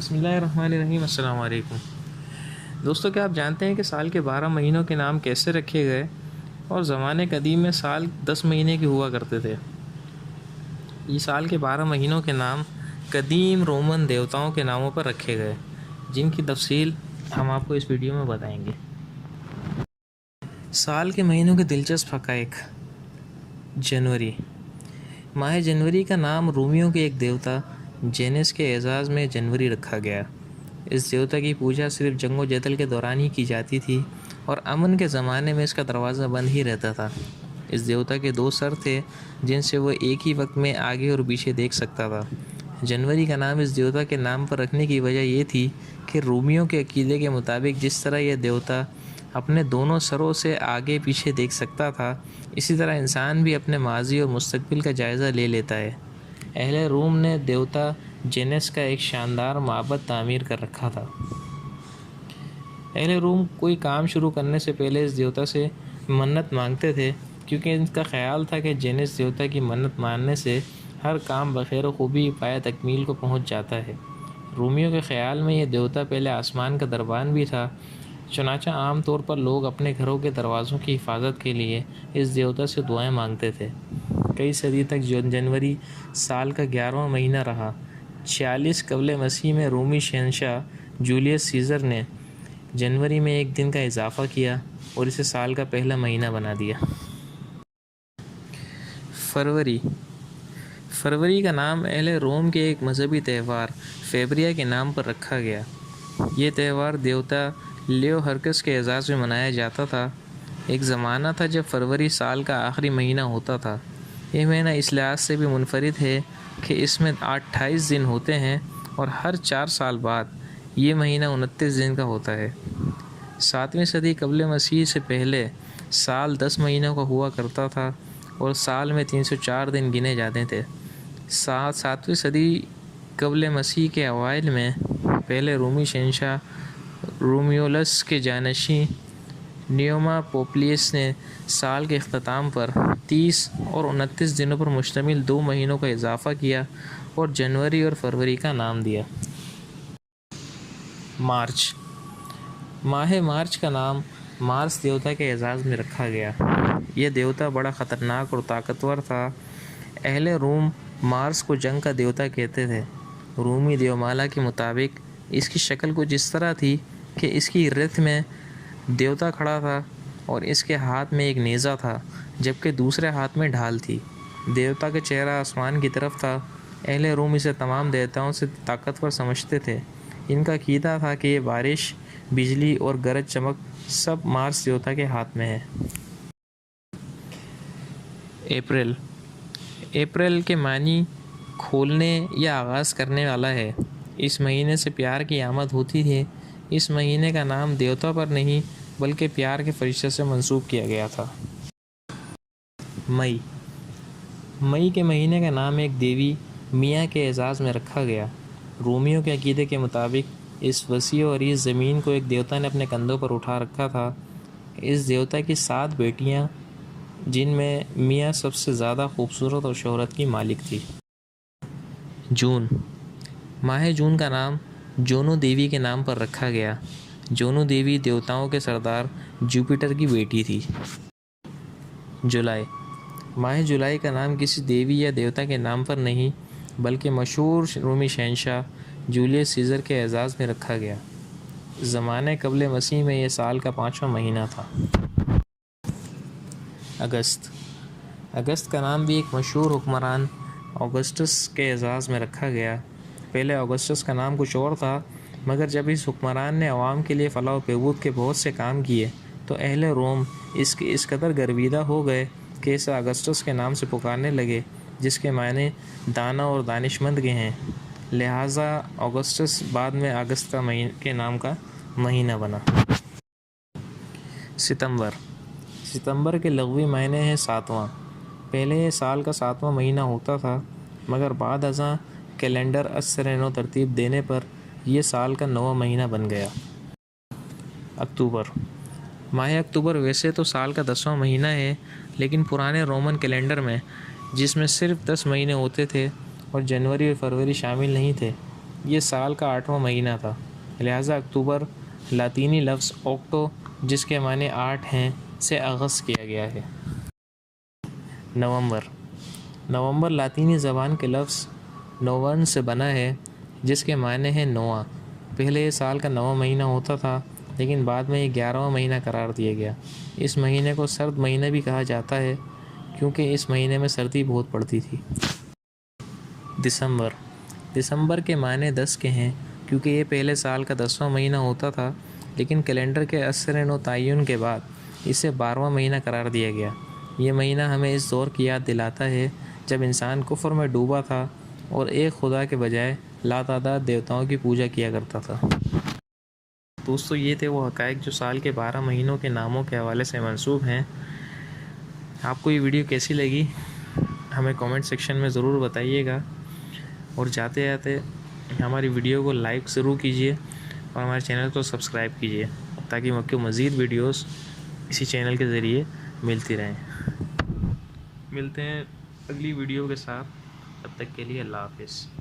بسم اللہ الرحمن الرحیم۔ السلام علیکم دوستو، کیا آپ جانتے ہیں کہ سال کے 12 مہینوں کے نام کیسے رکھے گئے؟ اور زمانے قدیم میں سال 10 مہینے کے ہوا کرتے تھے۔ یہ سال کے 12 مہینوں کے نام قدیم رومن دیوتاؤں کے ناموں پر رکھے گئے، جن کی تفصیل ہم آپ کو اس ویڈیو میں بتائیں گے۔ سال کے مہینوں کے دلچسپ حقائق۔ جنوری۔ ماہ جنوری کا نام رومیوں کے ایک دیوتا جینس کے اعزاز میں جنوری رکھا گیا۔ اس دیوتا کی پوجا صرف جنگ و جدل کے دوران ہی کی جاتی تھی اور امن کے زمانے میں اس کا دروازہ بند ہی رہتا تھا۔ اس دیوتا کے 2 سر تھے جن سے وہ ایک ہی وقت میں آگے اور پیچھے دیکھ سکتا تھا۔ جنوری کا نام اس دیوتا کے نام پر رکھنے کی وجہ یہ تھی کہ رومیوں کے عقیدے کے مطابق جس طرح یہ دیوتا اپنے دونوں سروں سے آگے پیچھے دیکھ سکتا تھا، اسی طرح انسان بھی اپنے ماضی اور مستقبل کا جائزہ لے لیتا ہے۔ اہل روم نے دیوتا جینس کا ایک شاندار معبد تعمیر کر رکھا تھا۔ اہل روم کوئی کام شروع کرنے سے پہلے اس دیوتا سے منت مانگتے تھے، کیونکہ ان کا خیال تھا کہ جینس دیوتا کی منت ماننے سے ہر کام بخیر و خوبی پائے تکمیل کو پہنچ جاتا ہے۔ رومیوں کے خیال میں یہ دیوتا پہلے آسمان کا دربان بھی تھا، چنانچہ عام طور پر لوگ اپنے گھروں کے دروازوں کی حفاظت کے لیے اس دیوتا سے دعائیں مانگتے تھے۔ کئی صدی تک جنوری سال کا 11واں مہینہ رہا۔ 46 قبل مسیح میں رومی شہنشاہ جولیس سیزر نے جنوری میں ایک دن کا اضافہ کیا اور اسے سال کا پہلا مہینہ بنا دیا۔ فروری۔ فروری کا نام اہل روم کے ایک مذہبی تہوار فیبریا کے نام پر رکھا گیا۔ یہ تہوار دیوتا لیو ہرکس کے اعزاز میں منایا جاتا تھا۔ ایک زمانہ تھا جب فروری سال کا آخری مہینہ ہوتا تھا۔ یہ مہینہ اس لحاظ سے بھی منفرد ہے کہ اس میں 28 دن ہوتے ہیں اور ہر 4 سال بعد یہ مہینہ 29 دن کا ہوتا ہے۔ 7ویں صدی قبل مسیح سے پہلے سال 10 مہینوں کا ہوا کرتا تھا اور سال میں 304 دن گنے جاتے تھے۔ 7ویں صدی قبل مسیح کے اوائل میں پہلے رومی شہنشاہ رومیولس کے جانشین نیوما پوپلیس نے سال کے اختتام پر 30 اور 29 دنوں پر مشتمل 2 مہینوں کا اضافہ کیا اور جنوری اور فروری کا نام دیا۔ مارچ۔ ماہ مارچ کا نام مارس دیوتا کے اعزاز میں رکھا گیا۔ یہ دیوتا بڑا خطرناک اور طاقتور تھا۔ اہل روم مارس کو جنگ کا دیوتا کہتے تھے۔ رومی دیومالا کے مطابق اس کی شکل کچھ اس طرح تھی کہ اس کی رتھ میں دیوتا کھڑا تھا اور اس کے ہاتھ میں ایک نیزہ تھا، جبکہ دوسرے ہاتھ میں ڈھال تھی۔ دیوتا کا چہرہ آسمان کی طرف تھا۔ اہل روم اسے تمام دیوتاؤں سے طاقتور سمجھتے تھے۔ ان کا عقیدہ تھا کہ یہ بارش، بجلی اور گرج چمک سب مارس دیوتا کے ہاتھ میں ہے۔ اپریل۔ اپریل کے معنی کھولنے یا آغاز کرنے والا ہے۔ اس مہینے سے پیار کی آمد ہوتی ہے۔ اس مہینے کا نام دیوتا پر نہیں بلکہ پیار کے فرشتے سے منسوب کیا گیا تھا۔ مئی۔ مئی کے مہینے کا نام ایک دیوی میاں کے اعزاز میں رکھا گیا۔ رومیوں کے عقیدے کے مطابق اس وسیع و عریض زمین کو ایک دیوتا نے اپنے کندھوں پر اٹھا رکھا تھا۔ اس دیوتا کی 7 بیٹیاں، جن میں میاں سب سے زیادہ خوبصورت اور شہرت کی مالک تھی۔ جون۔ ماہ جون کا نام جونو دیوی کے نام پر رکھا گیا۔ جونو دیوی دیوتاؤں کے سردار جوپیٹر کی بیٹی تھی۔ جولائی۔ ماہ جولائی کا نام کسی دیوی یا دیوتا کے نام پر نہیں بلکہ مشہور رومی شہنشاہ جولیس سیزر کے اعزاز میں رکھا گیا۔ زمانے قبل مسیح میں یہ سال کا 5واں مہینہ تھا۔ اگست۔ اگست کا نام بھی ایک مشہور حکمران اوگسٹس کے اعزاز میں رکھا گیا۔ پہلے اوگسٹس کا نام کچھ اور تھا، مگر جب اس حکمران نے عوام کے لیے فلاح و بہبود کے بہت سے کام کیے تو اہل روم اس قدر گرویدہ ہو گئے کہ اسے اگسٹس کے نام سے پکارنے لگے، جس کے معنی دانا اور دانش مند کے ہیں۔ لہٰذا اگسٹس بعد میں اگست کے نام کا مہینہ بنا۔ ستمبر۔ ستمبر کے لغوی معنی ہے 7واں۔ پہلے یہ سال کا 7واں مہینہ ہوتا تھا، مگر بعد ازاں کیلنڈر نو ترتیب دینے پر یہ سال کا 9واں مہینہ بن گیا۔ اکتوبر۔ ماہ اکتوبر ویسے تو سال کا 10واں مہینہ ہے، لیکن پرانے رومن کیلنڈر میں، جس میں صرف 10 مہینے ہوتے تھے اور جنوری اور فروری شامل نہیں تھے، یہ سال کا 8واں مہینہ تھا، لہٰذا اکتوبر لاطینی لفظ اوکٹو جس کے معنی 8 ہیں سے اخذ کیا گیا ہے۔ نومبر لاطینی زبان کے لفظ نوون سے بنا ہے جس کے معنی ہے نواں۔ پہلے یہ سال کا 9واں مہینہ ہوتا تھا لیکن بعد میں یہ 11واں مہینہ قرار دیا گیا۔ اس مہینے کو سرد مہینہ بھی کہا جاتا ہے کیونکہ اس مہینے میں سردی بہت پڑتی تھی۔ دسمبر کے معنی 10 کے ہیں کیونکہ یہ پہلے سال کا 10واں مہینہ ہوتا تھا لیکن کیلنڈر کے اثر نو تعین کے بعد اسے 12واں مہینہ قرار دیا گیا۔ یہ مہینہ ہمیں اس دور کی یاد دلاتا ہے جب انسان کفر میں ڈوبا تھا اور ایک خدا کے بجائے لاتعداد دیوتاؤں کی پوجا کیا کرتا تھا۔ دوستو، یہ تھے وہ حقائق جو سال کے 12 مہینوں کے ناموں کے حوالے سے منسوب ہیں۔ آپ کو یہ ویڈیو کیسی لگی ہمیں کامنٹ سیکشن میں ضرور بتائیے گا، اور جاتے جاتے ہماری ویڈیو کو لائک ضرور کیجیے اور ہمارے چینل کو سبسکرائب کیجیے تاکہ آپ کو مزید ویڈیوز اسی چینل کے ذریعے ملتی رہیں۔ ملتے ہیں اگلی ویڈیو کے ساتھ، تب تک کے لیے اللہ حافظ۔